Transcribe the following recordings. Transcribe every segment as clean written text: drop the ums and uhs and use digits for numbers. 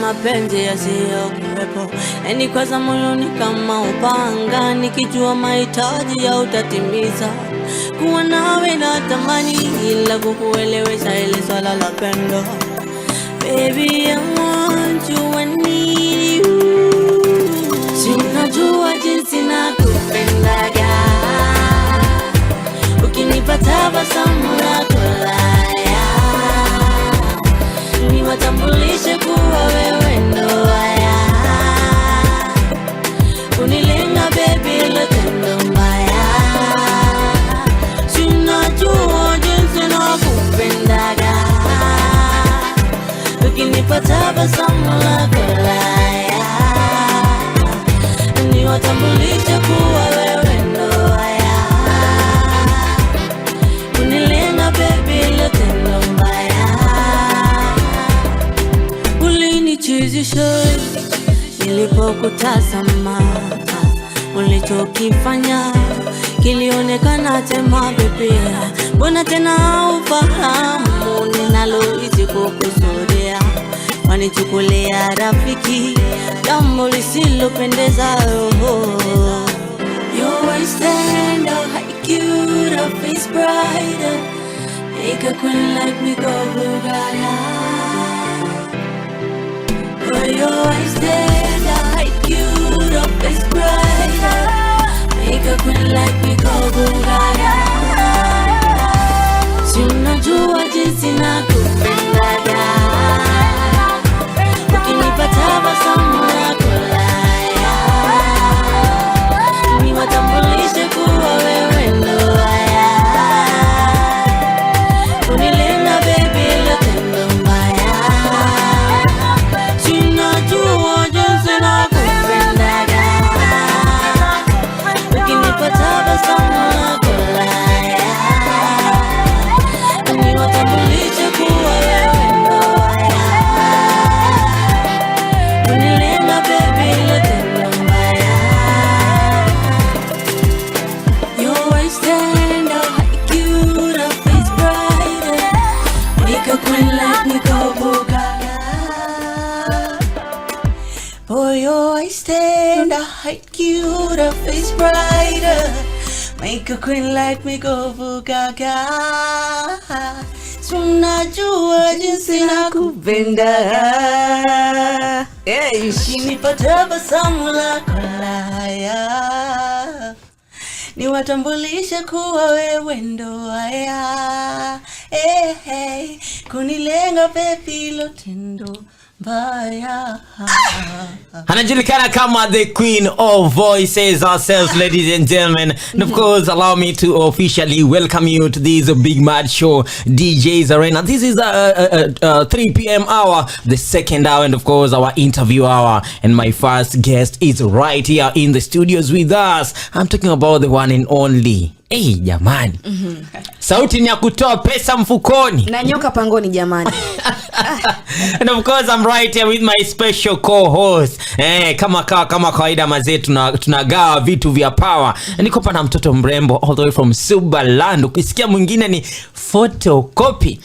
Mapenzi yasiyokuwepo yanikwaza moyoni kama upanga, nikijua mahitaji ya utatimiza. Kuwa nawe na tamani, ila kukuelewesha ile swala la pendo. Baby, I want you, I need you. Si unajua jinsi nakupendaga, ukinipa tabasamu lako laya, niwatambulishe kuwa wewe ndo haya. Unilenga baby lotendo mbaya, si unajua jinsi nakupendaga, ukinipa tabasamu lako laya, niwatambulishe kuwa wewe ndo haya. Unilenga baby lotendo mbaya, ulinichizisha nilipokutazama, ulichokifanya kilionekana tema baby. Mbona tena ufahamu ninaloishi kukusudia, wanichukulia rafiki jambo lisilopendeza. You always stand out like cute, a face brighter, make a queen like me go gaga. You always stand out like cute, a face brighter, make a queen like me go gaga. Si unajua jinsi nakupendaga, ukinipa tabasamu lako laya, niwatambulishe kuwa wewe ndo haya. Unilenga baby lotendo mbaya, si unajua jinsi nakupendaga, ukinipa tabasamu lako laya, niwatambulishe kuwa wewe ndo haya. Unilenga baby lotendo mbaya, you always stand out like cute, a face brighter, make a queen like me go gaga. Boy, you always stand out like cute, a face brighter, make a queen like me go gaga. Si unajua jinsi nakupenda, ukinipa tabasamu lako laya, niwatambulishe kuwa wewe ndo haya. Kunilenga baby lotendo mbaya. Anajulikana kama the queen of voices herself, ladies and gentlemen. And of course, allow me to officially welcome you to this big mad show, DJ's Arena. This is 3 p.m. hour, the second hour, and of course our interview hour. And my first guest is right here in the studios with us. I'm talking about the one and only. Hey, jamani. Sauti ni ya kutoa pesa mfukoni na nyoka pangoni jamani. And of course I'm right here with my special co-host. Kama kawaida mazee tunagawa vitu vya power. Niko hapa na mtoto mrembo all the way from Subaland. Ukisikia mwingine ni photocopy.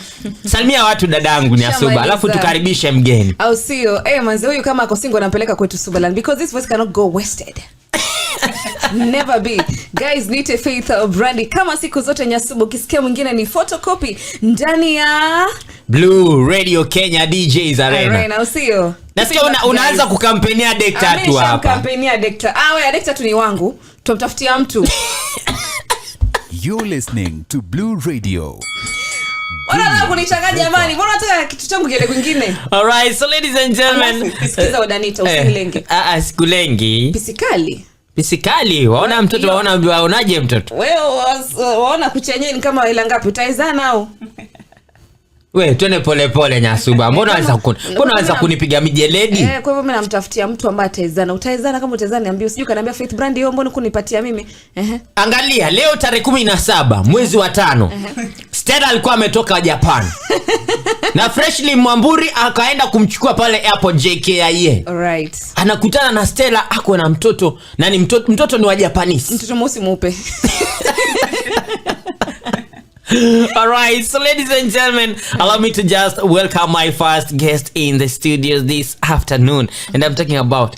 Salimia watu dadangu ni Suba. Alafu tukaribishe mgeni. Au sio? Mazee huyu kama ako single anampeleka kwetu Subaland because this voice cannot go wasted. Never be. Guys, nite Faith Brandy. Kama siku zote Nyasubu, ukisikia mwingine ni photocopy ndani ya Blue Radio Kenya DJ's Arena. Arena, usio. Nasikia unaanza kukampenia dekta tu hapa. Kampenia dekta. Wewe dekta tu ni wangu. Tumtafutia mtu. You're listening to Blue Radio. Wala kunichanganya jamani. Mbona hata kitu changu kiele kwingine? All right, so ladies and gentlemen, sikiza Wuodanita usilenge. Sikulengi. Pisikali, waona mtoto waonaje mtoto? Wewe waona kuchenyeni kama ila ngapi utaizana au? We twende pole Nyasuba. Mbona unaweza kunipiga mijeledi? Kwa hivyo mimi namtafutia mtu ambaye ataezana. Utaezana kama utaezana niambie, usijui kaniambia Faith Brandy hiyo mbona kunipatia mimi? Angalia leo tarehe 17 mwezi wa 5. Stella alikuwa ametoka Japan. Na Freshly Mwamburi akaenda kumchukua pale airport JKIA. Alright. Anakutana na Stella ako na mtoto. Nani mtoto ni wa Japanese. Mtoto mweusi mweupe. All right, so ladies and gentlemen, allow me to just welcome my first guest in the studios this afternoon. And I'm talking about,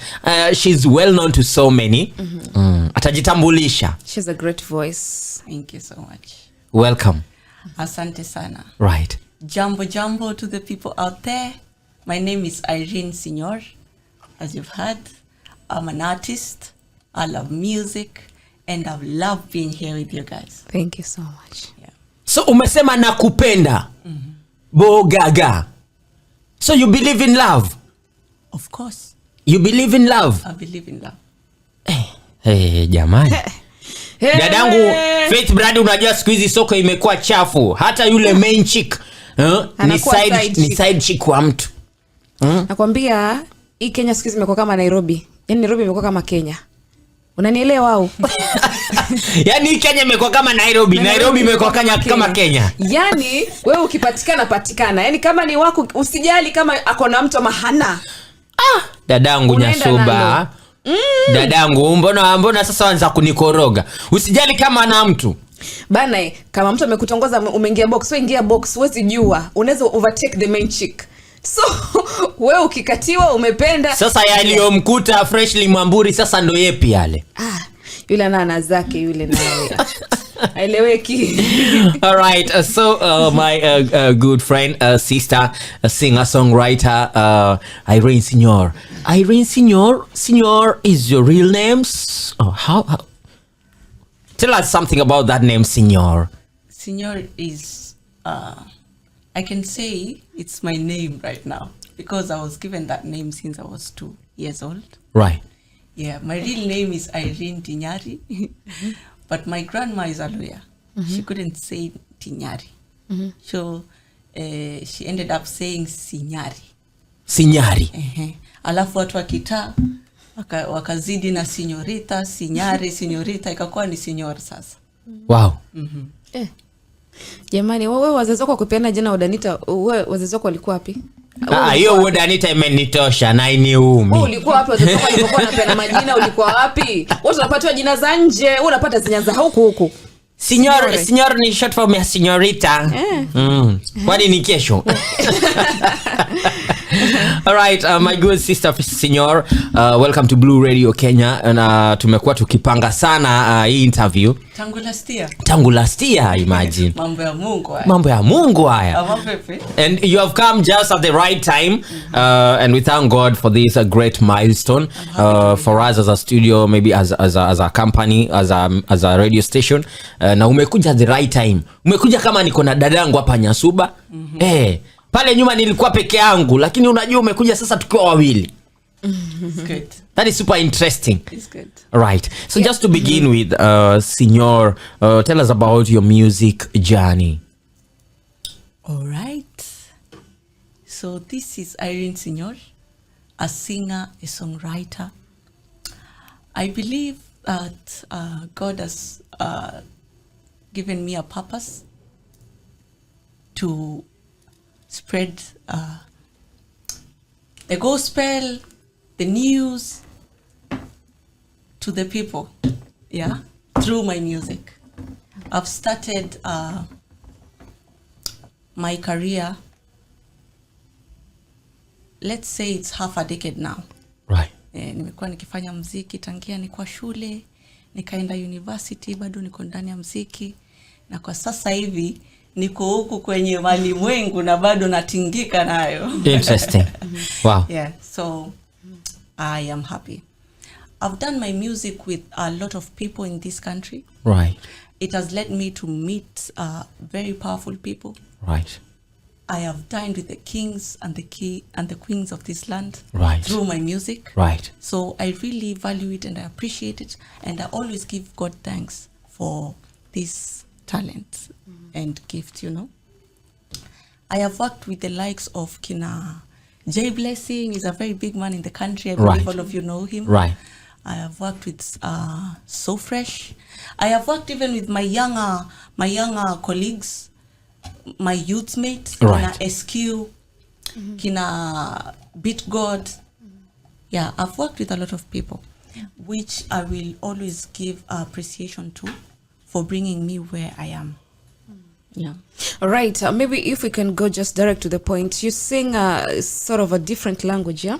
she's well known to so many. Atajitambulisha. She has a great voice. Thank you so much. Welcome. Asante sana. Right. Jambo to the people out there. My name is Irene, Sinyor. As you've heard, I'm an artist. I love music. And I've loved being here with you guys. Thank you so much. Yeah. So umesema nakupenda. Bogaga. So you believe in love? Of course. You believe in love? I believe in love. Hey, jamani. Dadangu Faith Brandy, unajua siku hizi soko imekuwa chafu. Hata yule main chick ni side chick wa mtu. Nakwambia hii Kenya siku hizi imekuwa kama Nairobi. Yaani Nairobi imekuwa kama Kenya. Unanielewa au? Yaani Kenya imekuwa kama Nairobi imekuwa kama Kenya. Yaani wewe ukipatikana patikana. Yaani kama ni wako usijali kama ako na mtu ama hana. Dadangu Nyasuba. Dadangu mbona sasa wanza kunikoroga? Usijali kama ana mtu. Bana, kama mtu amekutongoza umeingia box, wewe ingia box, huwezi jua. Unaweza overtake the main chick. So wewe ukikatiwa umependa. Sasa yaliyomkuta Freshly Mwamburi sasa ndo yepi yale? Yule nana zake yule naye. Haeleweki. All right, so my good friend, sister, singer songwriter, Irene Sinyor. Irene Sinyor is your real name? Oh, how? Tell us something about that name, Sinyor. Sinyor is I can say it's my name right now because I was given that name since I was 2 years old. Right. Yeah, my real name is Irene Tinyari, but my grandma is a lawyer. She couldn't say Tinyari. So she ended up saying Sinyari. Sinyari. Alafu watu wakitaa wakazidi na Sinyorita, Sinyari, Sinyorita, ikakuwa ni Sinyor sasa. Wow. Jamani, wewe wazazi wako kupeana jina Wuodanita, wewe wazazi wako walikuwa wapi? Hiyo Wuodanita imenitosha na iniumi. Wewe ulikuwa wapi wazazi wako walipokuwa wanapeana majina, ulikuwa wapi? Wote unapatiwa jina za nje, wewe unapata zenye za huku. Sinyor ni short form ya Sinyorita. Kwani ni kesho? All right, my good sister Sinyor, welcome to Blue Radio Kenya. And tumekuwa tukipanga sana hii interview tangu last year, imagine. Mambo ya Mungu haya. And you have come just at the right time, and we thank God for this great milestone for us as a studio, maybe as a company, as a radio station. Na umekuja at the right time. Umekuja kama niko na dadangu hapa Nyasuba. Pale nyuma nilikuwa peke yangu, lakini unajua umekuja sasa tukiwa wawili. Good. That is super interesting. It's good. Right. So just to begin with, Sinyor, tell us about your music journey. All right. So this is Irene Sinyor, a singer, a songwriter. I believe that God has given me a purpose to spread the gospel, the news to the people, through my music. I've started my career, let's say it's half a decade now. Right. Nimekuwa nikifanya muziki tangia nikuwa shule, nikaenda university, bado niko ndani ya muziki, na kwa sasa hivi niko huku kwenye malimwengu na bado natingika nayo. Interesting. Wow. Yeah, so I am happy. I've done my music with a lot of people in this country. Right. It has led me to meet very powerful people. Right. I have dined with the kings and the queens of this land. Right. Through my music. Right. So I really value it and I appreciate it, and I always give God thanks for this talent and gift, I have worked with the likes of Kina Jay Blessing. Is a very big man in the country. I believe all of you know him. Right. I have worked with So Fresh. I have worked even with my younger colleagues, my youth mates, Right. Kina SQ, Kina Beat God. Yeah, I've worked with a lot of people, which I will always give appreciation to for bringing me where I am. Yeah. All right, maybe if we can go just direct to the point. You sing sort of a different language, yeah?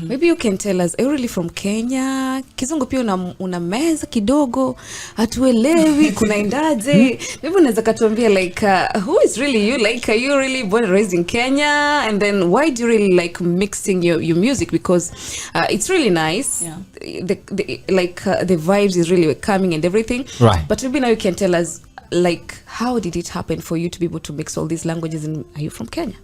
Maybe you can tell us, are you really from Kenya? Kizungu pia una meza kidogo, hatuelewi kunaendaje. Maybe unaweza katuambia like who is really you? Like, are you really born and raised in Kenya? And then why do you really like mixing your music? Because it's really nice. Yeah. The vibes is really coming and everything. Right. But maybe now you can tell us, like, how did it happen for you to be able to mix all these languages, and are you from Kenya?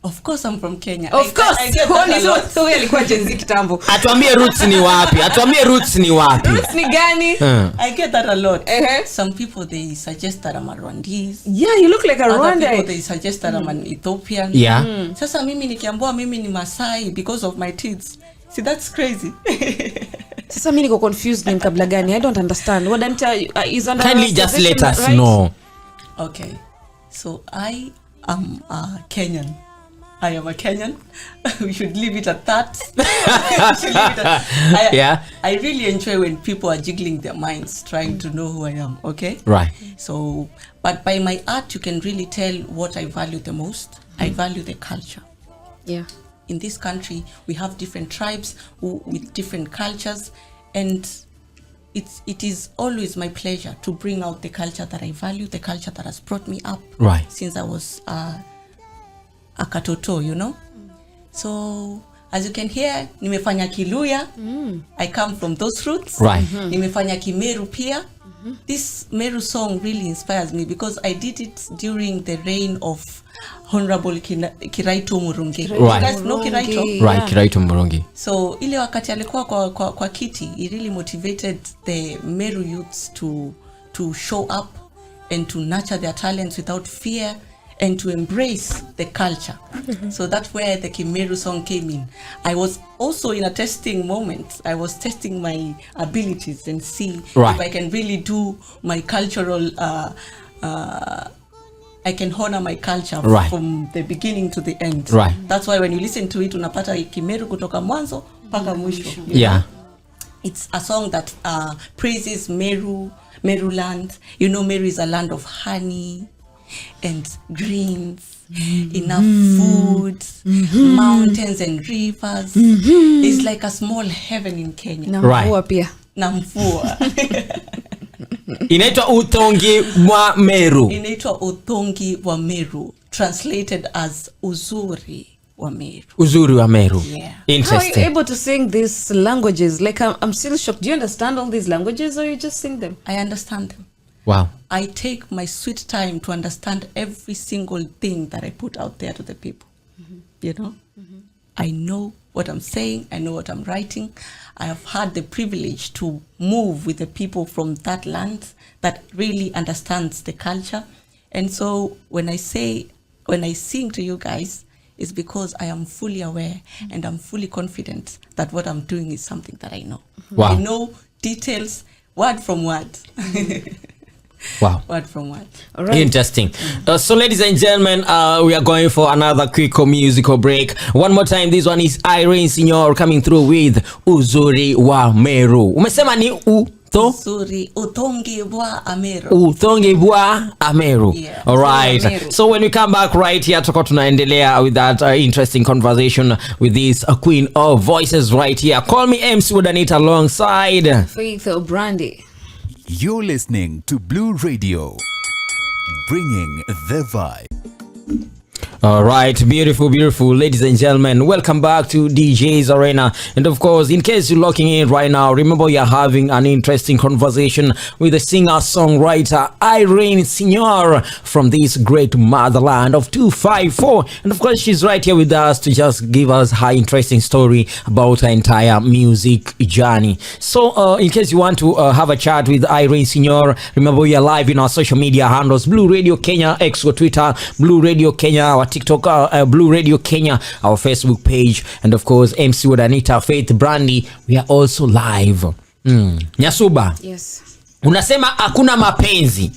Of course I'm from Kenya. Of course. I get that a lot. So alikuwa Gen Z kitambo. Atuambie roots ni wapi? Roots ni gani? I get that a lot. Uh-huh. Some people, they suggest that I'm a Rwandese. Yeah, you look like a Other Rwandan. people, they suggest that I'm an Ethiopian. Yeah. Sasa mimi nikiambiwa mimi ni Masai because of my teeth. See, that's crazy. Sasa mimi niko confused ni mkabila gani? I don't understand. Wuodanita is under Kindly just let us right? know. Okay. So I am a Kenyan. I am a Kenyan. We should leave it at that. I really enjoy when people are jiggling their minds trying to know who I am, okay? Right. So, but by my art, you can really tell what I value the most. I value the culture. Yeah. In this country, we have different tribes with different cultures, and it is always my pleasure to bring out the culture that I value, the culture that has brought me up since I was a katoto, you know. So as you can hear, nimefanya Kiluya. I come from those roots. Right. Nimefanya Kimeru pia. This Meru song really inspires me because I did it during the reign of Honorable Kiraito Murungi. Right. You guys know Kiraito? Right, Kiraito Murungi. So ile wakati alikuwa kwa kiti, he really motivated the Meru youths to show up and to nurture their talents without fear and to embrace the culture. So that's where the Kimeru song came in. I was also in a testing moment. I was testing my abilities and see if I can really do my cultural I can honor my culture from the beginning to the end. Right. That's why when you listen to it, unapata Kimeru kutoka mwanzo mpaka mwisho. Yeah. It's a song that praises Meru land. You know, Meru is a land of honey and greens, enough food, mountains and rivers. It's like a small heaven in Kenya. Na mvua pia. Na mvua. Inaitwa Utongi wa Meru. Inaitwa Utongi wa Meru, translated as Uzuri wa Meru. Uzuri wa Meru. Yeah. Interesting. How are you able to sing these languages? Like, I'm still shocked. Do you understand all these languages, or you just sing them? I understand them. Wow. I take my sweet time to understand every single thing that I put out there to the people. You know? I know what I'm saying. I know what I'm writing. I have had the privilege to move with the people from that land that really understands the culture. And so when I sing to you guys, it's because I am fully aware and I'm fully confident that what I'm doing is something that I know. Wow. I know details, word from word. Wow. Word from word. All right. Interesting. So ladies and gentlemen, we are going for another quick musical break. One more time, this one is Irene Sinyor coming through with Uzuri wa Meru. Umesema ni Uzuri, Utongi wa Ameru. Utongi wa Ameru. Yeah. All right. Ameru. So when we come back right here, tutakuwa tunaendelea with that interesting conversation with this queen of voices right here. Call me MC Wuodanita alongside Faith or Brandy. You're listening to Blue Radio, bringing the vibe. All right, beautiful ladies and gentlemen, welcome back to DJ's Arena. And of course, in case you're locking in right now, remember you're having an interesting conversation with the singer-songwriter Irene Sinyor from this great motherland of 254. And of course, she's right here with us to just give us her interesting story about her entire music journey. So in case you want to have a chat with Irene Sinyor, remember we are live in our social media handles, Blue Radio Kenya, X or Twitter, Blue Radio Kenya, our our TikTok, Blue Radio Kenya, our Facebook page, and of course MC Wuodanita, Faith, Brandy. We are also live. Nyasuba. Yes. Unasema hakuna mapenzi.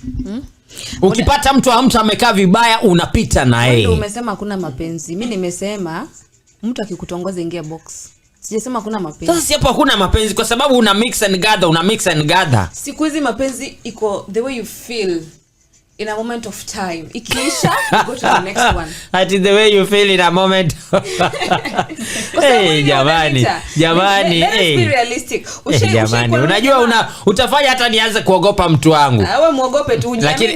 Ukipata mtu amekaa vibaya unapita na yeye. Umesema hakuna mapenzi. Mimi nimesema mtu akikutongoza ingia box. Sijasema hakuna mapenzi. Sasa si hapo hakuna mapenzi kwa sababu una mix and gather. Siku hizi mapenzi iko the way you feel in a moment of time. Ikiisha, you go to the next one. At the way you feel in a moment. Hey, jamani. Let's be realistic. Jamani, unajua utafanya hata nianze kuogopa mtu wangu. Wewe muogope tu lakini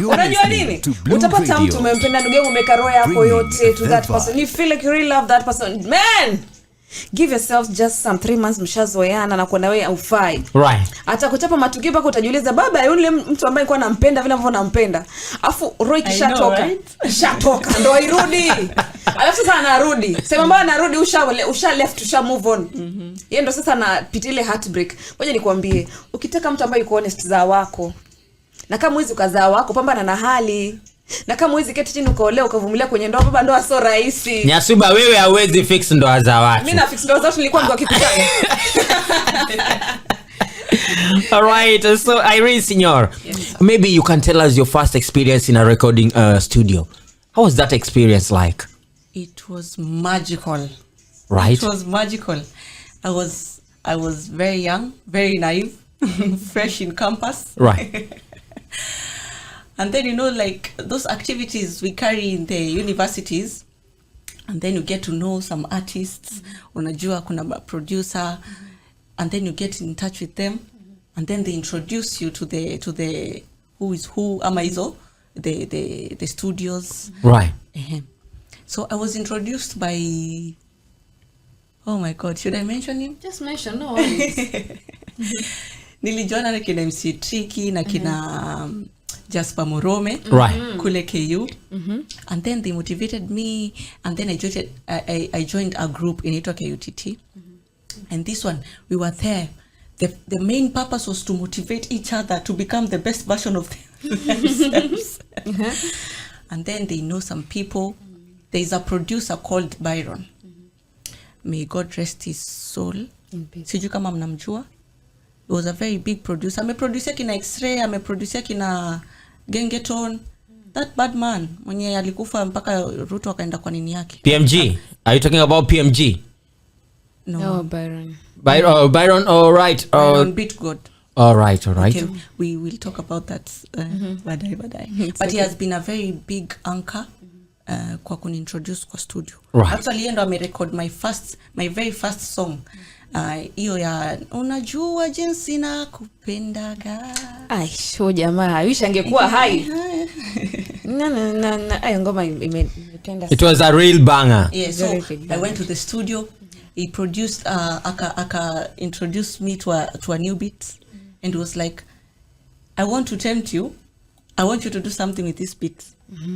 unajua nini? Utapata mtu umempenda ndugu yangu umeka roho yako yote to that person. You feel like you really love that person. Man, give yourself just some 3 months mshazoeana na kuona wewe haufai. Right. Atakuchapa matukio mpaka utajiuliza baba yule mtu ambaye alikuwa anampenda vile ambavyo nampenda. Afu roho ikishatoka. Ishatoka ndo irudi. Alafu sasa anarudi. Sema mbona anarudi usha left usha move on. Yeye ndo sasa anapitia ile heartbreak. Ngoja nikwambie, ukitaka mtu ambaye yuko honest za wako. Na kama hizo kazaa wako pambana na hali. Na kama hizo keti chini ukaolewa ukavumilia kwenye ndoa baba ndoa sio rahisi. Nyasuba wewe hauwezi fix ndoa za watu. Mimi na fix ndoa za watu nilikuwa ndo akikutana. All right, so Irene, Sinyor, yes, maybe you can tell us your first experience in a recording studio. How was that experience like? It was magical. Right. It was magical. I was very young, very naive, fresh in campus. Right. And then, like those activities we carry in the universities, and then you get to know some artists, unajua kuna producer, and then you get in touch with them, and then they introduce you to the who is who, ama hizo, the studios. Right. So I was introduced by, oh my God, should I mention him? Just mention, no worries. Nilijoana na kina MC Tricky na kina Jasper Morome, right, kule KU, and then they motivated me, and then I joined a group in KUTT, and this one we were there. The main purpose was to motivate each other to become the best version of themselves. And then they know some people. There is a producer called Byron. May God rest his soul. Sijui kama mnamjua. He was a very big producer. Ameproduce kina X-Ray, ameproduce kina Gengeton. That bad man mwenye alikufa mpaka Ruto akaenda kwa nini yake. PMG. Are you talking about PMG? No, Byron. Byron, all right. Byron Beat God. All right. Okay, we will talk about that badai. But he has been a very big anchor kwa kunintroduce kwa studio. Right. Actually yeye ndo amerecord my very first song. Hiyo ya unajua jinsi na kupendaga. Ai, show jamaa. I wish angekuwa hai. Na ayo ngoma imetenda. It was a real banger. Yeah, so I went to the studio. He produced aka introduced me to a new beat, and it was like, I want to tempt you. I want you to do something with this beat.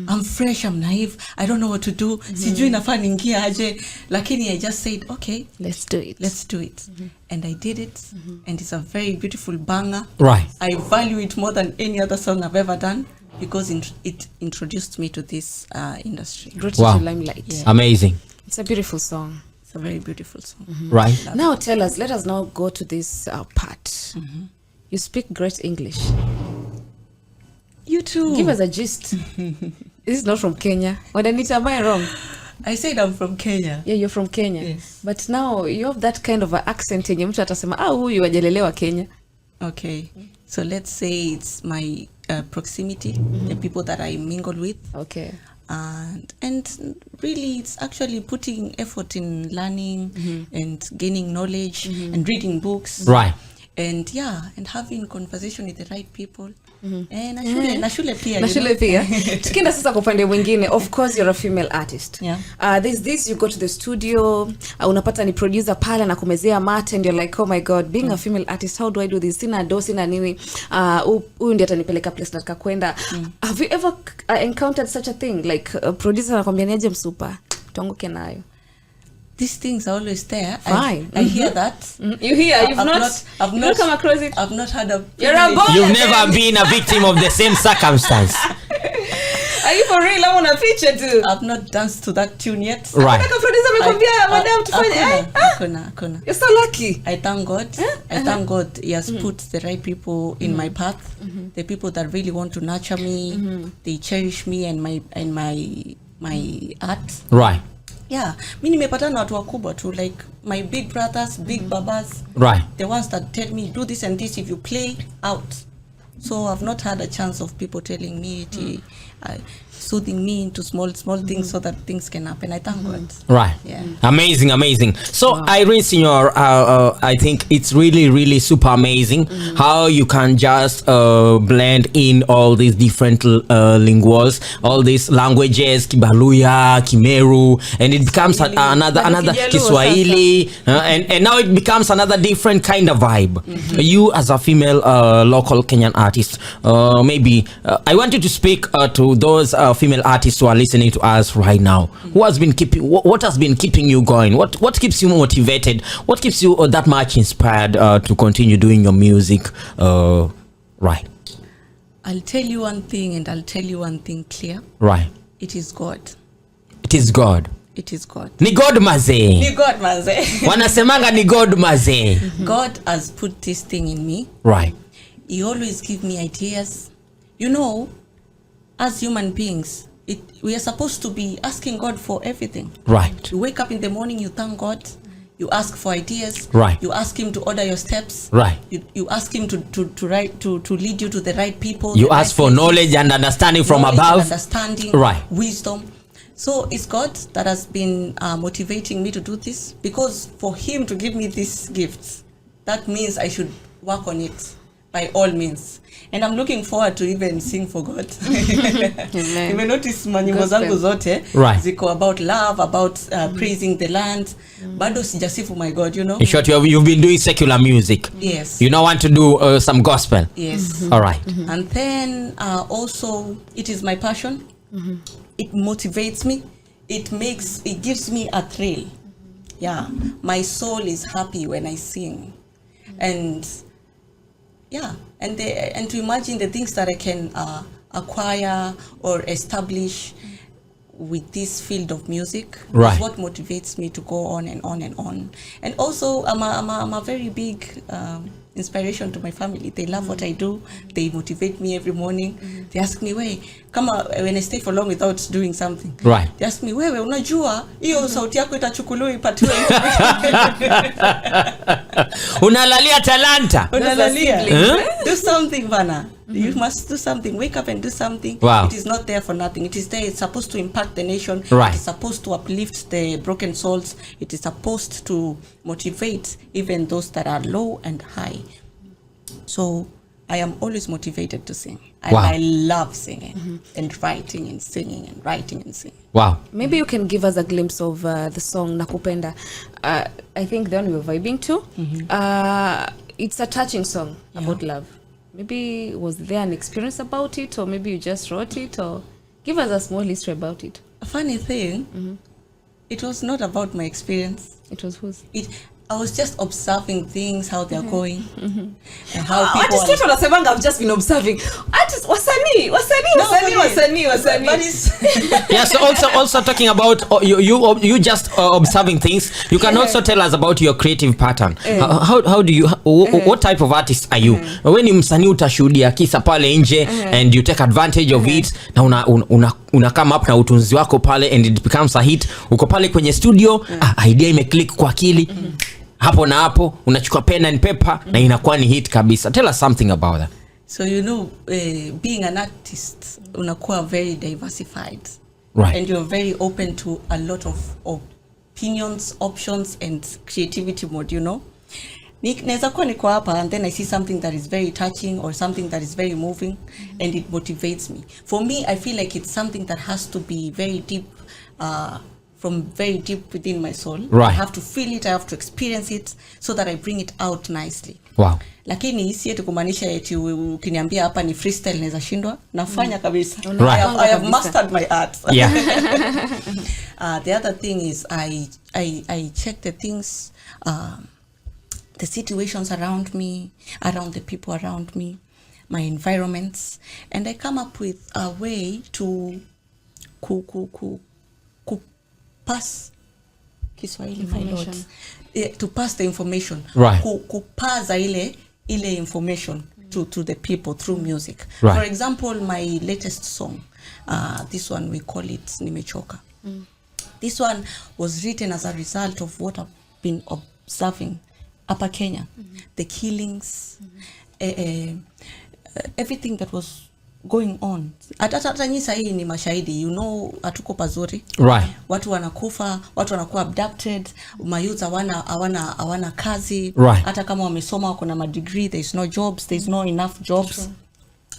I'm fresh, I'm naive, I don't know what to do. Sijui nafaa niingia aje, lakini I just said, okay, let's do it. And I did it, and it's a very beautiful banger. Right. I value it more than any other song I've ever done because it introduced me to this industry. Brought you to limelight. Yeah. Amazing. It's a beautiful song. It's a very beautiful song. Right. Now let us now go to this part. You speak great English. You too. Give us a gist. This is not from Kenya. Wuodanita, am I wrong? I said I'm from Kenya. Yeah, you're from Kenya. Yes. But now you have that kind of an accent yenye mtu atasema huyu wajelelewa Kenya. Okay. So let's say it's my proximity, the people that I mingle with. Okay. And really it's actually putting effort in learning and gaining knowledge and reading books. Right. And having conversation with the right people. Na shule pia. Tukienda sasa kwa upande mwingine, of course you're a female artist. Yeah. There's this, you go to the studio, unapata ni producer pale na kumezea mate, and you're like, oh my God, being a female artist, how do I do this? Sina do, sina nini. Huyu ndiye atanipeleka place nataka kwenda. Have you ever encountered such a thing? Like a producer anakuambia niaje msupa, tuanguke nayo. These things are always there. Fine. I hear that. You hear? I've not come across it. I've not had a. You're a boy. You've never been a victim of the same circumstance. Are you for real? I want a picture too. I've not danced to that tune yet. Right. Nataka producer amekwambia madam tufanye. Hakuna. You're so lucky. I thank God. I thank God he has put the right people in my path. The people that really want to nurture me. They cherish me and my art. Right. Yeah, mimi nimepatana na watu wakubwa tu, like my big brothers, big babas. Right. The ones that tell me do this and this if you play out. So I've not had a chance of people telling me soothing me into small things so that things can happen. I thank God. Right. Yeah. Amazing. So Irene, Sinyor, I think it's really super amazing how you can just blend in all these different linguals, all these languages, Kibaluya, Kimeru, and it becomes another Kiswahili, and now it becomes another different kind of vibe. You as a female local Kenyan artist, maybe I want you to speak to those female artists who are listening to us right now. Who has been what has been keeping you going? What keeps you motivated? What keeps you that much inspired to continue doing your music? Right. I'll tell you one thing and I'll tell you one thing clear. Right. It is God. It is God. It is God. Ni God mazee. Ni God maze. Wanasemanga ni God mazee. God has put this thing in me. Right. He always give me ideas. You know, as human beings, we are supposed to be asking God for everything. Right. You wake up in the morning, you thank God. You ask for ideas. Right. You ask him to order your steps. Right. You ask him to lead you to the right people. You ask for knowledge and understanding from above. Understanding. Right. Wisdom. So it's God that has been motivating me to do this, because for him to give me these gifts, that means I should work on it by all means. And I'm looking forward to even sing for God. You may notice manyimbo zangu zote ziko about love, about praising the land. Bado sijasifu my God, you know. In short, you've been doing secular music. Yes. You now want to do some gospel. Yes. All right. And then also it is my passion. It motivates me. It gives me a thrill. Yeah. My soul is happy when I sing. And yeah, and to imagine the things that I can acquire or establish with this field of music is what motivates me to go on and on and on. And also, I'm a very big inspiration to my family. They love what I do. They motivate me every morning. They ask me, when I stay for long without doing something. Right. They ask me, wewe unajua hiyo sauti yako itachukuliwa ipatiwe. Unalalia talanta. Unalalia. Do something, bana. You must do something. Wake up and do something. Wow. It is not there for nothing. It is there. It's supposed to impact the nation. Right. It is supposed to uplift the broken souls. It is supposed to motivate even those that are low and high. So I am always motivated to sing. I love singing and writing and singing and writing and singing. Wow. Maybe you can give us a glimpse of the song Nakupenda. I think the one we were vibing to. It's a touching song about love. Maybe was there an experience about it, or maybe you just wrote it, or give us a small history about it. A funny thing, it was not about my experience. It was whose? I was just observing things, how they're going, and how people. Artists wanasemanga I've just been observing. Artists wasanii. But it's Yes. Also talking about you just observing things. You can also tell us about your creative pattern. How do you? What type of artist are you? When you msanii utashuhudia kisa pale nje and you take advantage of it, na una come up na utunzi wako pale and it becomes a hit. Uko pale kwenye studio, idea imeclick kwa akili. Hapo na hapo unachukua pen and paper na inakuwa ni hit kabisa. Tell us something about that. So being an artist unakuwa very diversified. Right. And you're very open to a lot of opinions, options and creativity mode, you know. Naweza kuwa niko hapa and then I see something that is very touching or something that is very moving and it motivates me. For me, I feel like it's something that has to be very deep, from very deep within my soul. Right. I have to feel it, I have to experience it so that I bring it out nicely. Wow. Lakini si eti kumaanisha eti ukiniambia hapa ni freestyle naweza shindwa, nafanya kabisa. Right. I have mastered my art. Yeah. The other thing is I check the things, the situations around me, around the people around me, my environments, and I come up with a way to pass Kiswahili, my lord. To pass the information. Right. Kupaza ile information to the people through music. Right. For example, my latest song, this one we call it Nimechoka. This one was written as a result of what I've been observing Upper Kenya, the killings, everything that was going on. Hata nyisa hii ni mashahidi, you know, hatuko pazuri. Right. Watu wanakufa, watu wanakuwa abducted, mayouth hawana kazi. Right. Hata kama wamesoma wako na degree, there is no jobs, there is no enough jobs. Sure.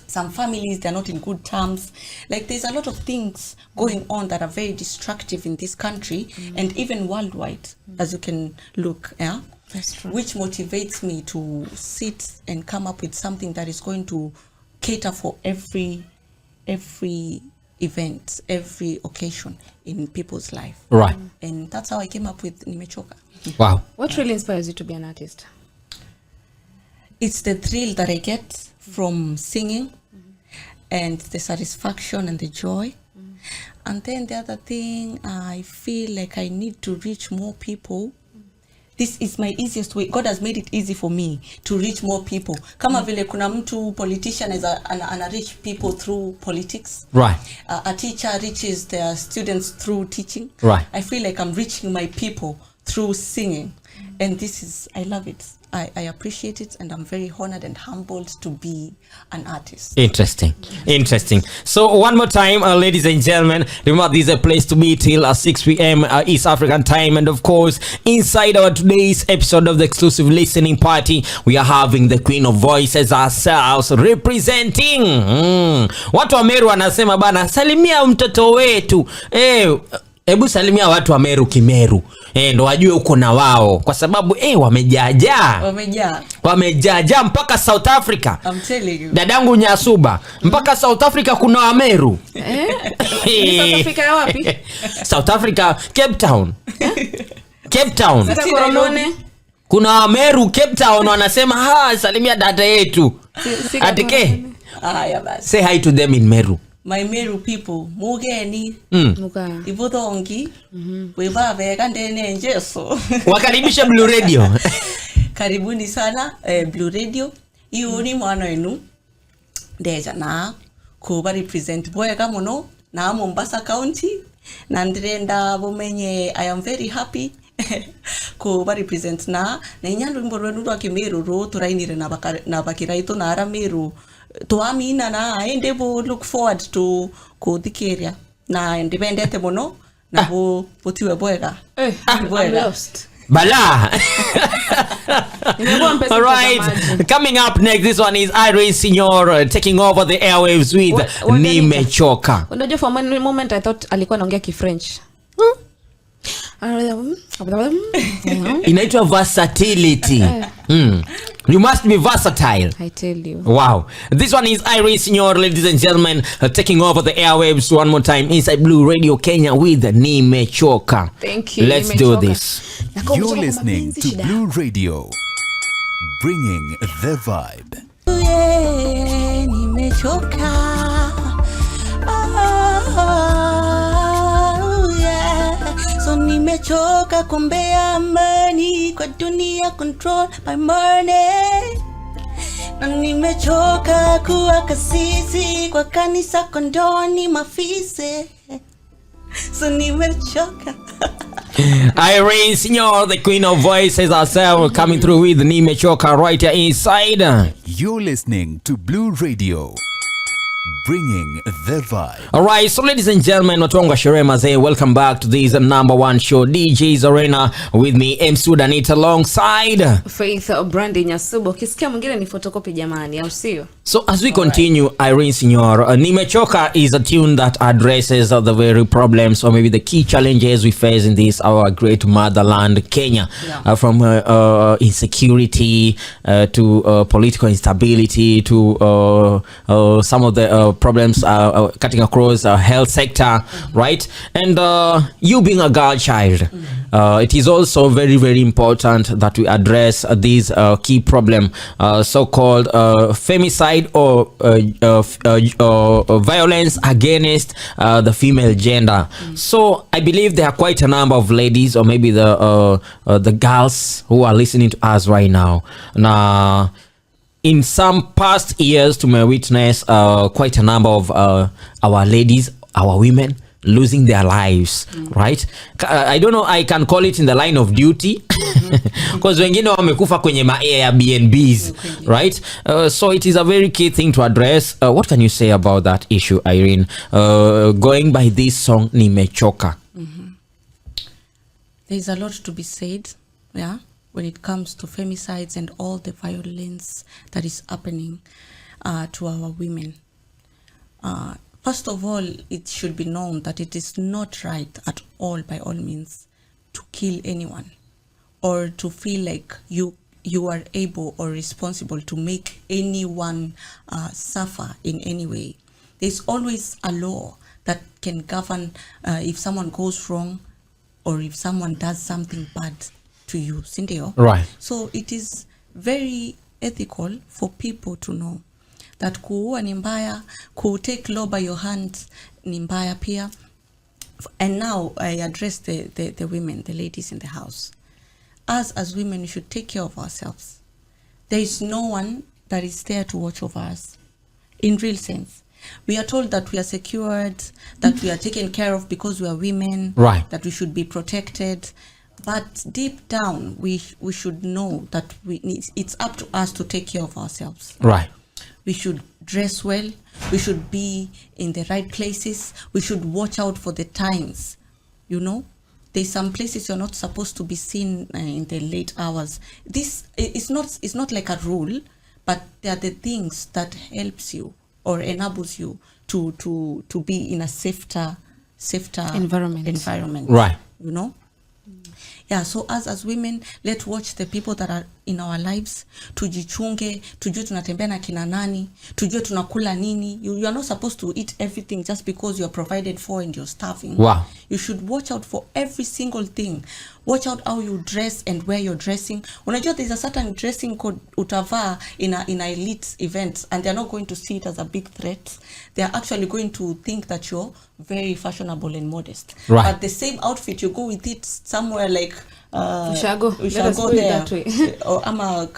Some families, they're not in good terms. Like, there's a lot of things going on that are very destructive in this country and even worldwide, as you can look, yeah? That's true. Which motivates me to sit and come up with something that is going to cater for every event, every occasion in people's life. Right. And that's how I came up with Nimechoka. Wow. What really inspires you to be an artist? It's the thrill that I get from singing and the satisfaction and the joy. And then the other thing, I feel like I need to reach more people. This is my easiest way. God has made it easy for me to reach more people. Kama vile kuna mtu politician ana reach people through politics. Right. A teacher reaches their students through teaching. Right. I feel like I'm reaching my people through singing. And this is, I love it. I appreciate it, and I'm very honored and humbled to be an artist. Interesting. So one more time, ladies and gentlemen, remember this is a place to be till 6 p.m. East African time, and of course, inside our today's episode of the exclusive listening party, we are having the Queen of Voices ourselves representing. Watu wa Meru wanasema bana, salimia mtoto wetu. Hebu salimia watu wa Meru kimeru. Ndo wajue uko na wao kwa sababu wamejaja mpaka South Africa. I'm telling you. Dadangu Nyasuba, mpaka South Africa kuna wa Meru. South Africa ya wapi? South Africa, Cape Town. Cape Town. Sasa Koromone. Kuna wa Meru Cape Town wanasema salimia dada yetu. Atike. Haya basi. Say hi to them in Meru. My Meru people, mugeni, ibudongi, webabe kandene njeso. Wakaribisha Blue Radio. Karibuni sana Blue Radio. Iyo ni mwana wenu. Deja na kuba represent boyega muno na Mombasa County. Na ndrenda bumenye, I am very happy kuba represent na nyandu mborwenu rwa Kimeru ro turainire na bakiraito na ara Meru. Tuamina na endeavor look forward to kuthikeria na independent muno na butiwe bwega. I'm lost. Bala. All right, coming up next, this one is Irene, Sinyor, taking over the airwaves with Nimechoka. Unajua, for a moment I thought alikuwa anaongea Kifrench. Inaitwa versatility. You must be versatile. I tell you. Wow. This one is Irene, Sinyor, ladies and gentlemen, taking over the airwaves one more time inside Blue Radio Kenya with Nimechoka. Thank you. Let's do this. You're listening to Blue Radio, bringing the vibe. Nimechoka. So nimechoka kuombea amani kwa dunia, control by money. Na nimechoka kuwa kasisi kwa kanisa, kondoni mafise. So nimechoka. Irene, Sinyor, the Queen of Voices herself, coming through with Nimechoka right here inside. You're listening to Blue Radio, bringing the vibe. All right, so ladies and gentlemen, watu wangu wa sherehe mazee, welcome back to this number one show, DJ's Arena, with me MC Wuodanita alongside Faith Brandy Nyasubo. Kisikia mwingine ni photocopy jamani, au sio? So as we continue, Irene, Sinyor, Nimechoka is a tune that addresses the very problems or maybe the key challenges we face in this our great motherland Kenya. Yeah. From insecurity to political instability to some of the problems cutting across health sector, right? And you being a girl child, it is also very, very important that we address this key problem, so-called femicide or violence against the female gender. So I believe there are quite a number of ladies, or maybe the girls who are listening to us right now. Now, in some past years, to my witness quite a number of our ladies, our women, losing their lives, right? I don't know, I can call it in the line of duty, because wengine wamekufa kwenye ma Airbnbs, right? So it is a very key thing to address. What can you say about that issue, Irene? Going by this song, Nimechoka. There's a lot to be said, yeah, when it comes to femicides and all the violence that is happening to our women. First of all, it should be known that it is not right at all, by all means, to kill anyone or to feel like you are able or responsible to make anyone suffer in any way. There's always a law that can govern if someone goes wrong or if someone does something bad to you, Sinyor. Right. So it is very ethical for people to know that kuua ni mbaya, take law by your hands ni mbaya pia. And now I address the women, the ladies in the house. Us as women, we should take care of ourselves. There is no one that is there to watch over us. In real sense, we are told that we are secured, that we are taken care of because we are women, right? That we should be protected. But deep down, we should know that it's up to us to take care of ourselves. Right. We should dress well. We should be in the right places. We should watch out for the times. You know, there's some places you're not supposed to be seen in the late hours. This is not like a rule, but they are the things that helps you or enables you to be in a safer environment. Right. You know. Yeah, so us as women, let's watch the people that are in our lives. Tujichunge, tujue tunatembea na kina nani, tujue tunakula nini. You are not supposed to eat everything just because you are provided for and you're starving. Wow. You should watch out for every single thing. Watch out how you dress and where you're dressing. Unajua there's a certain dressing code utavaa in a elite event, and they're not going to see it as a big threat. They're actually going to think that you're very fashionable and modest. Right. But the same outfit, you go with it somewhere like we shall go there that way. or ama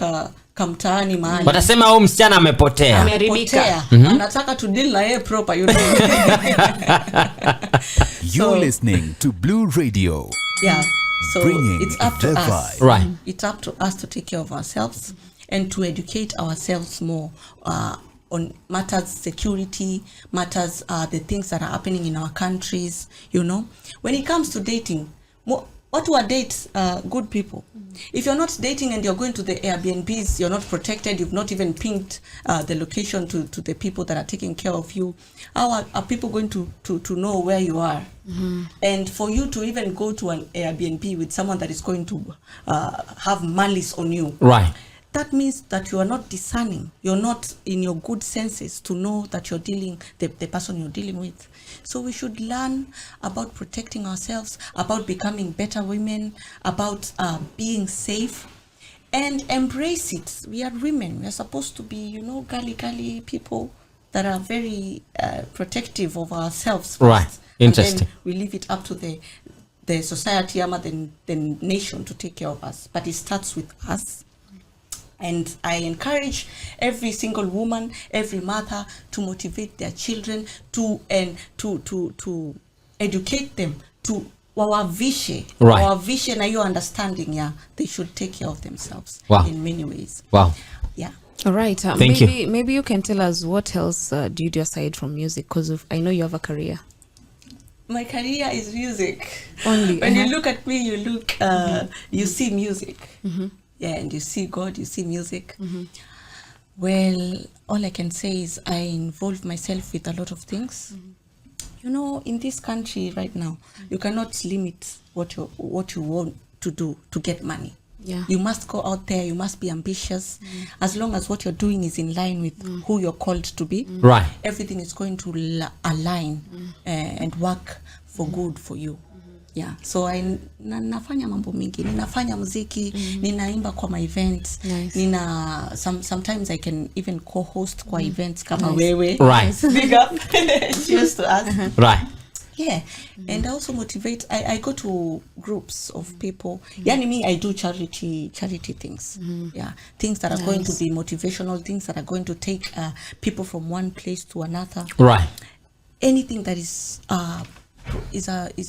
kamtaani mahali. Watasema huyu msichana amepotea. Ameharibika. Anataka to deal na yeye proper, you know. You're listening to Blue Radio. Yeah. So Bringing it's up to the us. vibe. Right. It's up to us to take care of ourselves and to educate ourselves more on matters security, matters the things that are happening in our countries, you know. When it comes to dating, what do I date good people? If you're not dating and you're going to the Airbnbs, you're not protected, you've not even pinged the location to the people that are taking care of you, how are people going to know where you are? And for you to even go to an Airbnb with someone that is going to have malice on you, right? That means that you are not discerning. You're not in your good senses to know that you're dealing, the person you're dealing with. So we should learn about protecting ourselves, about becoming better women, about being safe, and embrace it. We are women. We are supposed to be, you know, girly people that are very protective of ourselves first. Right. Interesting. And then we leave it up to the society, the nation to take care of us. But it starts with us. And I encourage every single woman, every mother to motivate their children to educate them to our vision, right. Our vision and your understanding. Yeah, they should take care of themselves. Wow. In many ways. Wow. Yeah. All right. Thank you. Maybe you can tell us what else do you do aside from music? Because I know you have a career. My career is music. Only. When you look at me, you see music. Yeah, and you see God, you see music. Well, all I can say is I involve myself with a lot of things. You know, in this country right now, you cannot limit what you want to do to get money. Yeah. You must go out there, you must be ambitious. As long as what you're doing is in line with who you're called to be, right, everything is going to align and work for good for you. Yeah, so nafanya mambo mingi, ninafanya muziki, ninaimba kwa my events, sometimes I can even co-host kwa events kama wewe. Right. Big up. Cheers to us. Right. Yeah, and I also motivate. I go to groups of people. Yani me, I do charity things. Yeah, things that are going to be motivational, things that are going to take people from one place to another. Right. Anything that is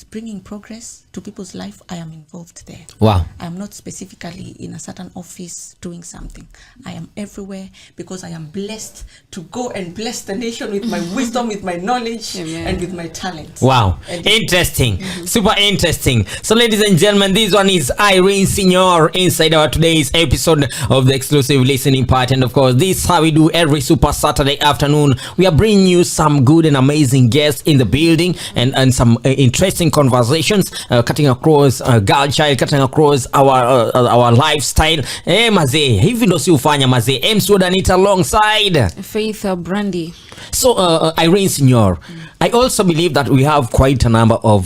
bringing progress to people's life, I am involved there. Wow. I am not specifically in a certain office doing something. I am everywhere because I am blessed to go and bless the nation with my wisdom, with my knowledge, and with my talent. Wow. Interesting. Super interesting. So ladies and gentlemen, this one is Irene Sinyor inside our today's episode of the exclusive listening part. And of course, this is how we do every Super Saturday afternoon. We are bringing you some good and amazing guests in the building and some interesting conversations, cutting across girl child, cutting across our lifestyle. Mazee, hivi ndo si ufanya mazee. Wuodanita alongside Faith Brandy. So Irene Sinyor, I also believe that we have quite a number of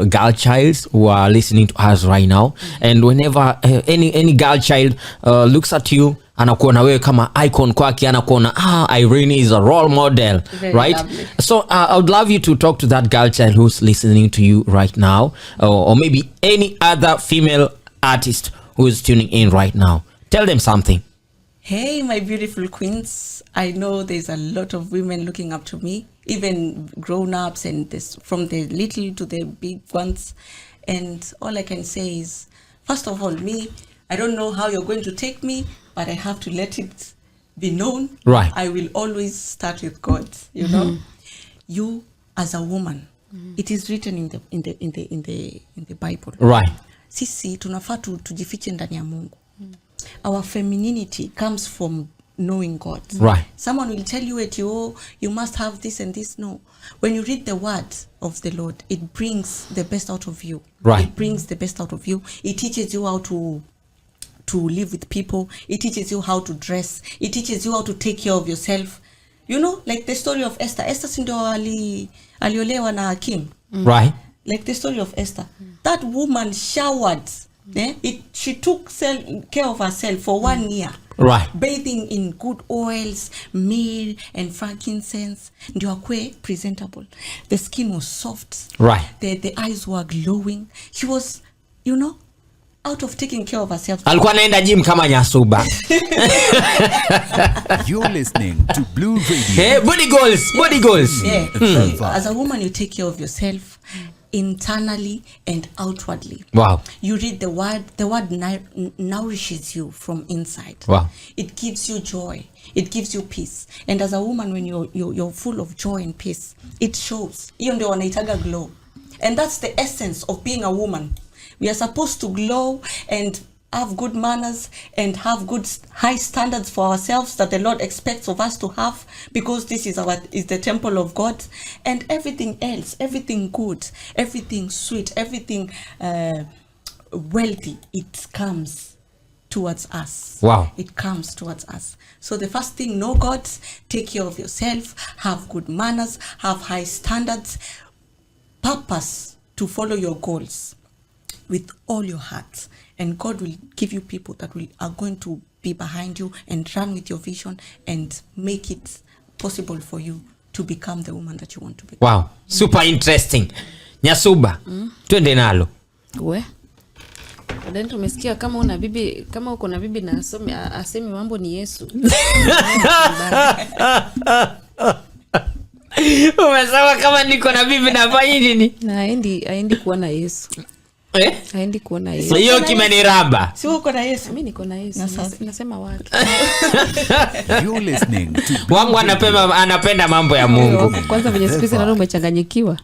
girl childs who are listening to us right now, and whenever any girl child looks at you, anakuona wewe kama icon kwake, anakuona Irene is a role model. Very right lovely. So I would love you to talk to that girl child who's listening to you right now, or maybe any other female artist who is tuning in right now. Tell them something. Hey, my beautiful queens. I know there's a lot of women looking up to me, even grown-ups, and this, from the little to the big ones. And all I can say is, first of all, me, I don't know how you're going to take me, but I have to let it be known. Right. I will always start with God. You know, you as a woman, it is written in the Bible. Right. Sisi tunafaa tujifiche ndani ya Mungu. Our femininity comes from knowing God. Right. Someone will tell you you must have this and this. No. When you read the word of the Lord, it brings the best out of you. Right. It brings the best out of you. It teaches you how to live with people. It teaches you how to dress. It teaches you how to take care of yourself. You know, like the story of Esther. Esther sindo aliolewa na Hakim. Right. Like the story of Esther. That woman showered. She took care of herself for 1 year. Right. Bathing in good oils, myrrh and frankincense. Ndio akwe presentable. The skin was soft. Right. The eyes were glowing. She was, out of taking care of herself. Alikuwa anaenda gym kama Nyasuba. You're listening to Blue Radio. Hey, body goals. Yeah. So, as a woman, you take care of yourself internally and outwardly. Wow. You read the word. The word nourishes you from inside. Wow. It gives you joy. It gives you peace. And as a woman, when you're full of joy and peace, it shows. Hiyo ndio wanaitaga glow. And that's the essence of being a woman. We are supposed to glow and have good manners and have good high standards for ourselves that the Lord expects of us to have, because this is the temple of God. And everything else, everything good, everything sweet, everything wealthy, it comes towards us. Wow. It comes towards us. So the first thing, know God, take care of yourself, have good manners, have high standards, purpose to follow your goals with all your heart, and God will give you people that are going to be behind you and run with your vision and make it possible for you to become the woman that you want to be. Wow, super interesting. Nyasuba, twende nalo. We Then tumesikia kama uko na bibi na asemi mambo ni Yesu. Umesema kama niko na bibi nafanya nini? Na aendi kuona Yesu. Aendi kuona Yesu. Hiyo kimeniramba. Si uko na Yesu? Mimi niko na Yesu. Nasema watu. You're listening to Wangu anapenda mambo ya Mungu. Kwanza venye siku hizi naona umechanganyikiwa.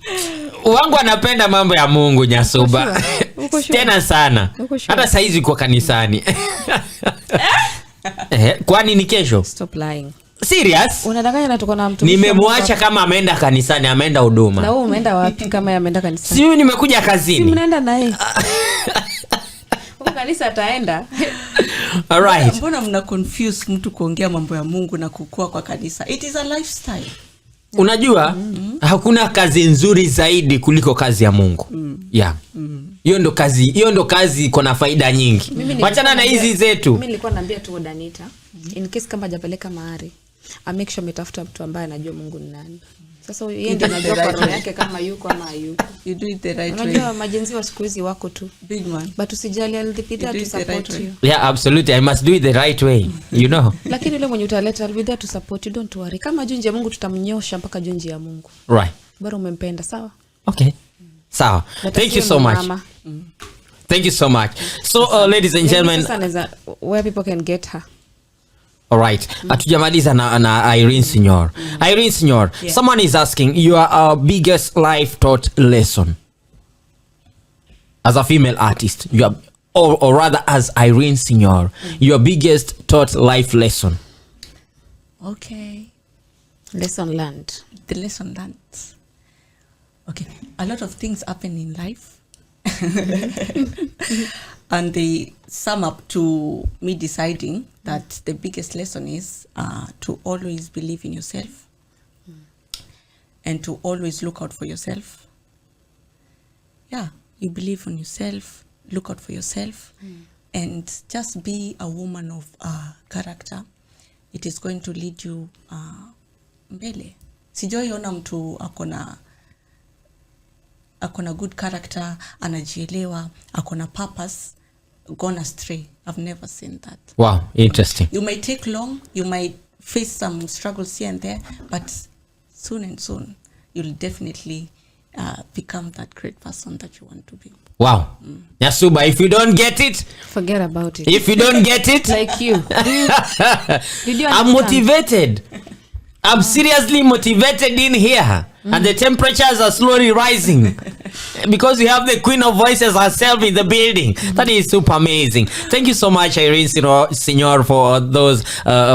Wangu anapenda mambo ya Mungu, Nyasuba. Tena sana. Hata saizi kwa kanisani. Kwani ni kesho? Stop lying. Serious? Unadanganya na tuko na mtumishi. Nimemwacha kama ameenda kanisani, ameenda huduma. Na wewe umeenda wapi kama ameenda kanisani? Sio, nimekuja kazini. Si mnaenda naye. Huko kanisa ataenda. All right. Mbona mna confuse mtu kuongea mambo ya Mungu na kukua kwa kanisa? It is a lifestyle. Unajua, hakuna kazi nzuri zaidi kuliko kazi ya Mungu. Yeah. Hiyo ndo kazi iko na faida nyingi. Wachana na hizi zetu. Mimi nilikuwa naambia tu Wuodanita, in case kama hajapeleka mahari, I make sure ametafuta mtu ambaye anajua Mungu ni nani. Sasa yeye ndiye anajua kwa roho yake kama yuko ama hayuko. You do it the right way. Unajua majenzi wa siku hizi wako tu. Big man. But usijali, I'll be there to support you. Yeah, absolutely. I must do it the right way. You know. Lakini yule mwenye utaleta, I'll be there to support you. Don't worry. Kama junji ya Mungu tutamnyosha mpaka junji ya Mungu. Right. Bora umempenda, sawa? Okay. Sawa. Thank you so much. Thank you so much. So ladies and gentlemen, where people can get her. all right. Atujamaliza na Irene Sinyor. Irene Sinyor, someone is asking your biggest life taught lesson as a female artist. You are, or rather as Irene Sinyor, your biggest taught life lesson. Okay. Lesson learned. The lesson learned. Okay. A lot of things happen in life. And they sum up to me deciding that the biggest lesson is to always believe in yourself and to always look out for yourself. Yeah, you believe in yourself, look out for yourself, and just be a woman of character. It is going to lead you mbele. Sijoiona mtu akona good character, anajielewa, akona purpose, gone astray. I've never seen that. Wow, interesting. You might take long, you might face some struggles here and there, but soon and soon, you'll definitely become that great person that you want to be. Wow. Yasuba, if you don't get it, forget about it. If you don't get it, like you. Did you I'm motivated. I'm seriously motivated in here. And the temperatures are slowly rising because we have the queen of voices herself in the building. That is super amazing. Thank you so much, Irene Sinyor, for those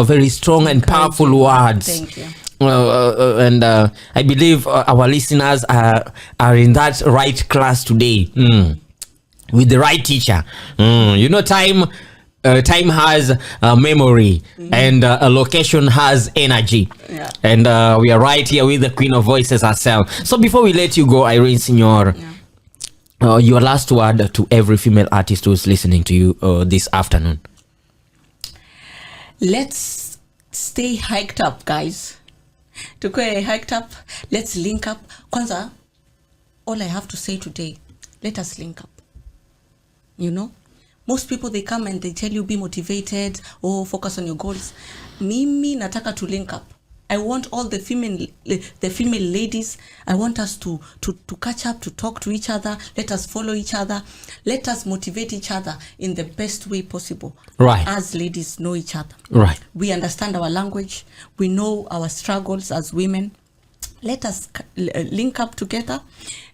very strong and powerful words. Thank you. And I believe our listeners are in that right class today, with the right teacher. You know, time has memory, and a location has energy. Yeah. And we are right here with the queen of voices herself. So before we let you go, Irene Sinyor, your last word to every female artist who's listening to you this afternoon. Let's stay hiked up, guys. Tukue hiked up. Let's link up. Kwanza, all I have to say today, let us link up. You know? Most people, they come and they tell you be motivated, focus on your goals. Mimi nataka to link up. I want all the female ladies, I want us to catch up, to talk to each other. Let us follow each other. Let us motivate each other in the best way possible. Right. As ladies know each other. Right. We understand our language. We know our struggles as women. Let us link up together,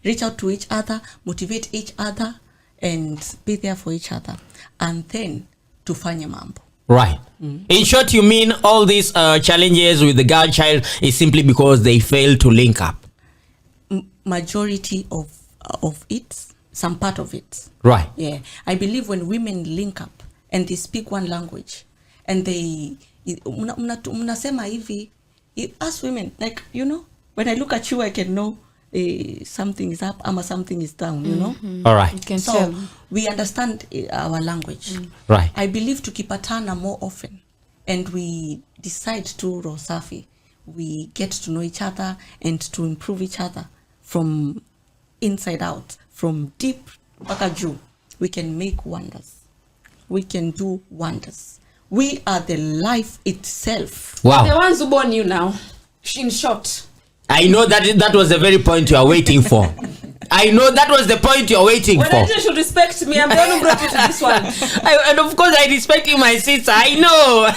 reach out to each other, motivate each other, and be there for each other, and then tufanye mambo. Right. In short, you mean all these challenges with the girl child is simply because they fail to link up? Majority of it, some part of it. Right. Yeah. I believe when women link up and they speak one language and they mnasema hivi, as women, like, you know, when I look at you, I can know something is up or something is down, you know. All right. You can So tell. we understand our language. Right. I believe tukipatana more often and we decide to rosafi, we get to know each other and to improve each other from inside out, from deep mpaka juu, we can make wonders. We can do wonders. We are the life itself. Wow. The ones who born you now, in short. I know that was the very point you are waiting for. I know that was the point you are waiting for. Well, you should respect me. I'm the one who brought you to this one. And of course, I respect you, my sister. I know.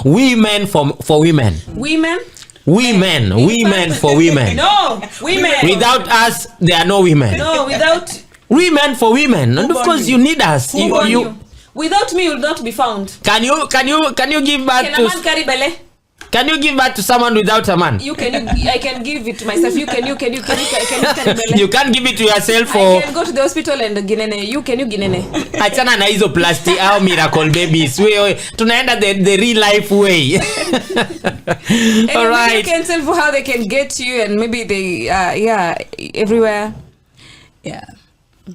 Women for women. Women? Women for women. No, women. Without us, there are no women. No, without. Women for women. And of course, you need us. Who born you? Without me, you will not be found. Can you give back Can a man carry belly? Can you give back to someone without a man? I can give it to myself. You carry belly? You can't give it to yourself. I can go to the hospital and ginene. You ginene? Achana na hizo plastic au miracle babies. We tunaenda the real life way. All right. You can tell for how they can get you, and maybe they everywhere. Yeah.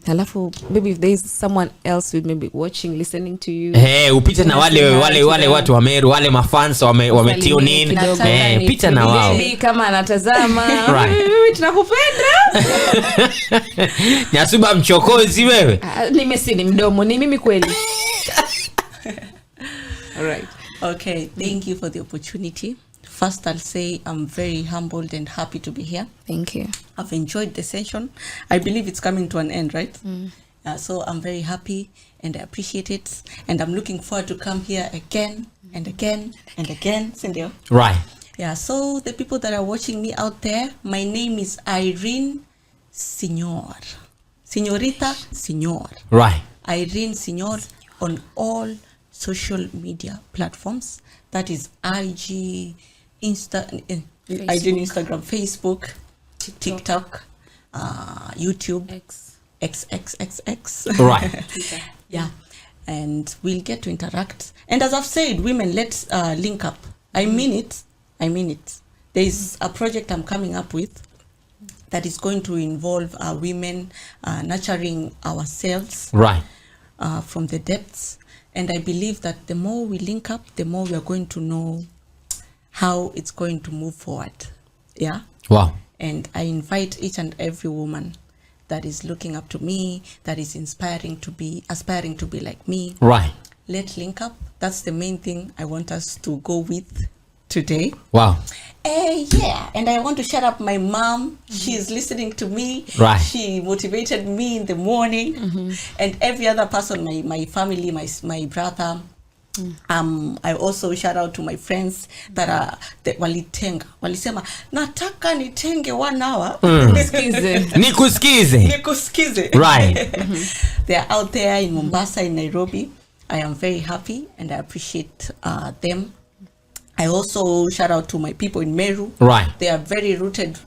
Halafu maybe if there is someone else who maybe watching, listening to you. Upite na wale watu wa Meru, wale mafans wame tune in. Pita na wao. Kama anatazama, tunakupenda. Nyasuba mchokozi wewe. Nimesini mdomo, ni mimi kweli. All right. Okay, thank you for the opportunity. First, I'll say I'm very humbled and happy to be here. Thank you. I've enjoyed the session. I believe it's coming to an end, right? So I'm very happy and I appreciate it. And I'm looking forward to come here again and again and again. Sinyor. Right. Yeah, so the people that are watching me out there, my name is Irene Sinyor. Sinyorita Sinyor. Right. Irene Sinyor on all social media platforms. That is IG, Instagram, Facebook, TikTok, YouTube, XXXX. Right. Yeah. And we'll get to interact. And as I've said, women, let's link up. I mean it. There is a project I'm coming up with that is going to involve women nurturing ourselves. Right. From the depths. And I believe that the more we link up, the more we are going to know how it's going to move forward. Yeah? Wow. And I invite each and every woman that is looking up to me, that is aspiring to be like me. Right. Let's link up. That's the main thing I want us to go with today. Wow. Yeah, and I want to shout out my mom. She is listening to me. Right. She motivated me in the morning, and every other person, my family, my brother. I also shout out to my friends that are walitenga. Walisema nataka nitenge 1 hour. Nikusikize. Right. They are out there in Mombasa, in Nairobi. I am very happy and I appreciate them. I also shout out to my people in Meru. Right. They are very rooted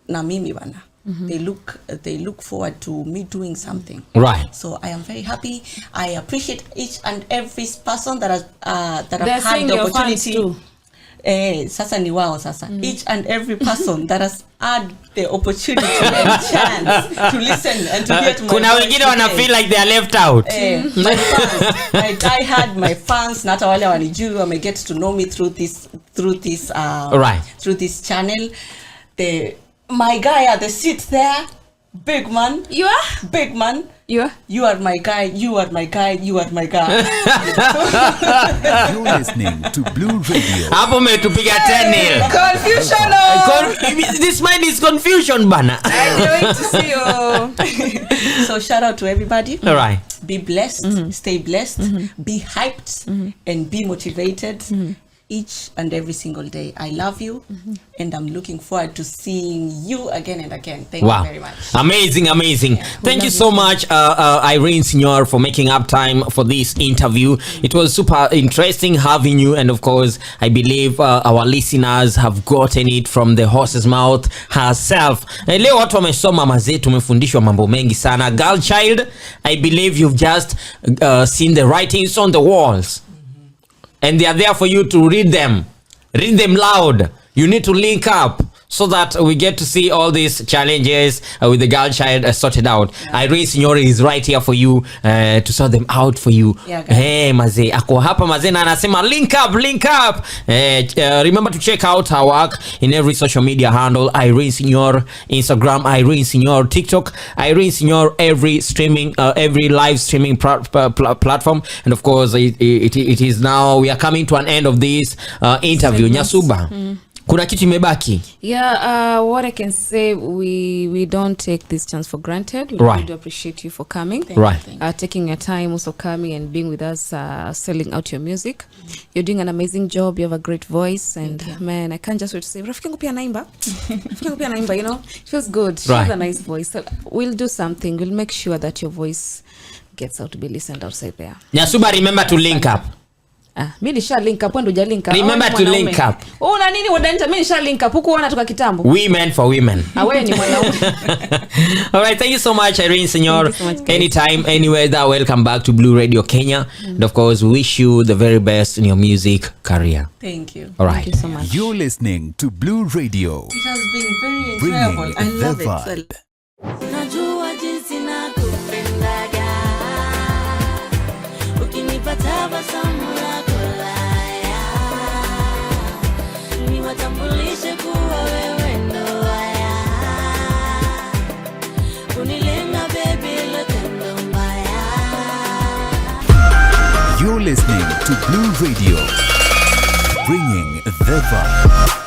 na mimi bana. They look forward to me doing something. Right. So I am very happy. I appreciate each and every person that have They're had the opportunity. Too. Sasa ni wao sasa. Each and every person that has had the opportunity and chance to listen and to get my kuna wengine wana feel like they are left out. My fans, I had my fans na hata wale wanijua wame get to know me through this right. Through this channel. My guy at the seat there, big man. You are? Big man. You are my guy. You are my guy. You are my guy. You're listening to Blue Radio. Hapo umetupiga 10-0. Confusion. This mind is confusion bana. I'm going to see you. So shout out to everybody. All right. Be blessed. Stay blessed. Be hyped and be motivated. Each and every single day. I love you and I'm looking forward to seeing you again and again. Thank you very much. Amazing. Yeah. Thank you so much, Irene Sinyor, for making up time for this interview. It was super interesting having you, and of course I believe our listeners have gotten it from the horse's mouth herself. Leo watu wamesoma mazee, tumefundishwa mambo mengi sana. Girl child, I believe you've just seen the writings on the walls. And they are there for you to read them loud. You need to link up so that we get to see all these challenges with the girl child sorted out. Irene Sinyor is right here for you to sort them out for you. Hey maze, ako hapa maze na anasema link up. Remember to check out her work in every social media handle. Irene Sinyor Instagram, Irene Sinyor TikTok, Irene Sinyor every live streaming platform. And of course it is now we are coming to an end of this interview. Nyasuba. Kuna kitu imebaki? Yeah, what I can say, we don't take this chance for granted. We really do appreciate you for coming. Taking your time, also coming and being with us, selling out your music. You're doing an amazing job. You have a great voice, and man, I can't just wait to say, Rafiki yangu pia naimba, you know, it feels good. She has a nice voice. So we'll do something. We'll make sure that your voice gets out to be listened outside there. Nyasuba, remember to link up. Mimi nisha link up, ndo ja link up. Remember to link up. Una nini Wuodanita, mimi nisha link up. Huko wana toka kitambo. Women for women. Wewe ni mwanaume. All right, thank you so much, Irene Sinyor. Anytime, anywhere, welcome back to Blue Radio Kenya. And of course, we wish you the very best in your music career. Thank you. All right. Thank you so much. You're listening to Blue Radio. It has been very enjoyable. I love it. Vibe. tabasamu lako laya, niwatambulishe kuwa wewe ndo haya, unilenga baby lotendo mbaya. You're listening to Blue Radio, bringing the vibe.